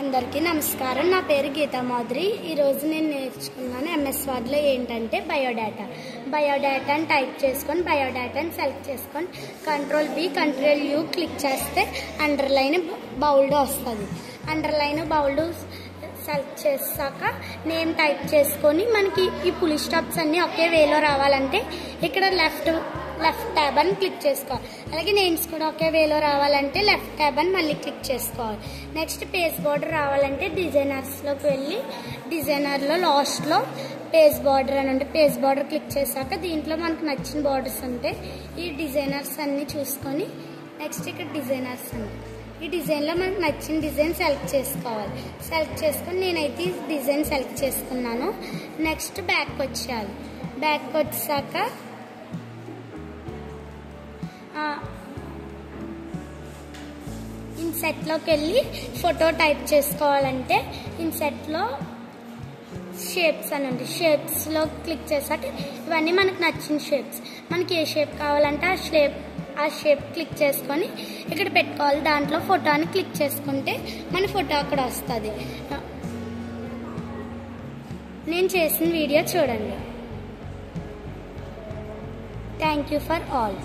అందరికీ నమస్కారం. నా పేరు గీతా మాధురి. ఈరోజు నేను నేర్చుకున్నాను ఎంఎస్ వర్డ్లో ఏంటంటే బయోడేటాని టైప్ చేసుకొని బయోడేటాని సెలెక్ట్ చేసుకొని Ctrl+B Ctrl+U క్లిక్ చేస్తే అండర్లైన్ బౌల్డ్ వస్తుంది. అండర్లైన్ బౌల్డ్ సెలెక్ట్ చేసాక నేమ్ టైప్ చేసుకొని మనకి ఈ పులి స్టాప్స్ అన్నీ ఒకే వేలో రావాలంటే ఇక్కడ లెఫ్ట్ ట్యాబ్ అని క్లిక్ చేసుకోవాలి. అలాగే నేమ్స్ కూడా ఒకే వేలో రావాలంటే లెఫ్ట్ ట్యాబ్ అని మళ్ళీ క్లిక్ చేసుకోవాలి. నెక్స్ట్ పేజ్ బార్డర్ రావాలంటే డిజైనర్స్లోకి వెళ్ళి డిజైనర్లో లాస్ట్లో పేజ్ బార్డర్ అని ఉంటే పేజ్ బార్డర్ క్లిక్ చేశాక దీంట్లో మనకు నచ్చిన బార్డర్స్ ఉంటే ఈ డిజైనర్స్ అన్నీ చూసుకొని నెక్స్ట్ ఇక్కడ డిజైనర్స్ అండి ఈ డిజైన్లో మనకు నచ్చిన డిజైన్ సెలెక్ట్ చేసుకోవాలి. సెలెక్ట్ చేసుకొని నేనైతే ఈ డిజైన్ సెలెక్ట్ చేసుకున్నాను. నెక్స్ట్ బ్యాక్ వచ్చేయాలి. బ్యాక్ వచ్చాక ఇన్సెట్లోకి వెళ్ళి ఫోటో టైప్ చేసుకోవాలంటే ఇన్సెట్లో షేప్స్ అని ఉంది. షేప్స్లో క్లిక్ చేశాక ఇవన్నీ మనకు నచ్చిన షేప్స్ మనకి ఏ షేప్ కావాలంటే ఆ షేప్ క్లిక్ చేసుకొని ఇక్కడ పెట్టుకోవాలి. దాంట్లో ఫోటోని క్లిక్ చేసుకుంటే మన ఫోటో అక్కడ వస్తుంది. నేను చేసిన వీడియో చూడండి. Thank you for all.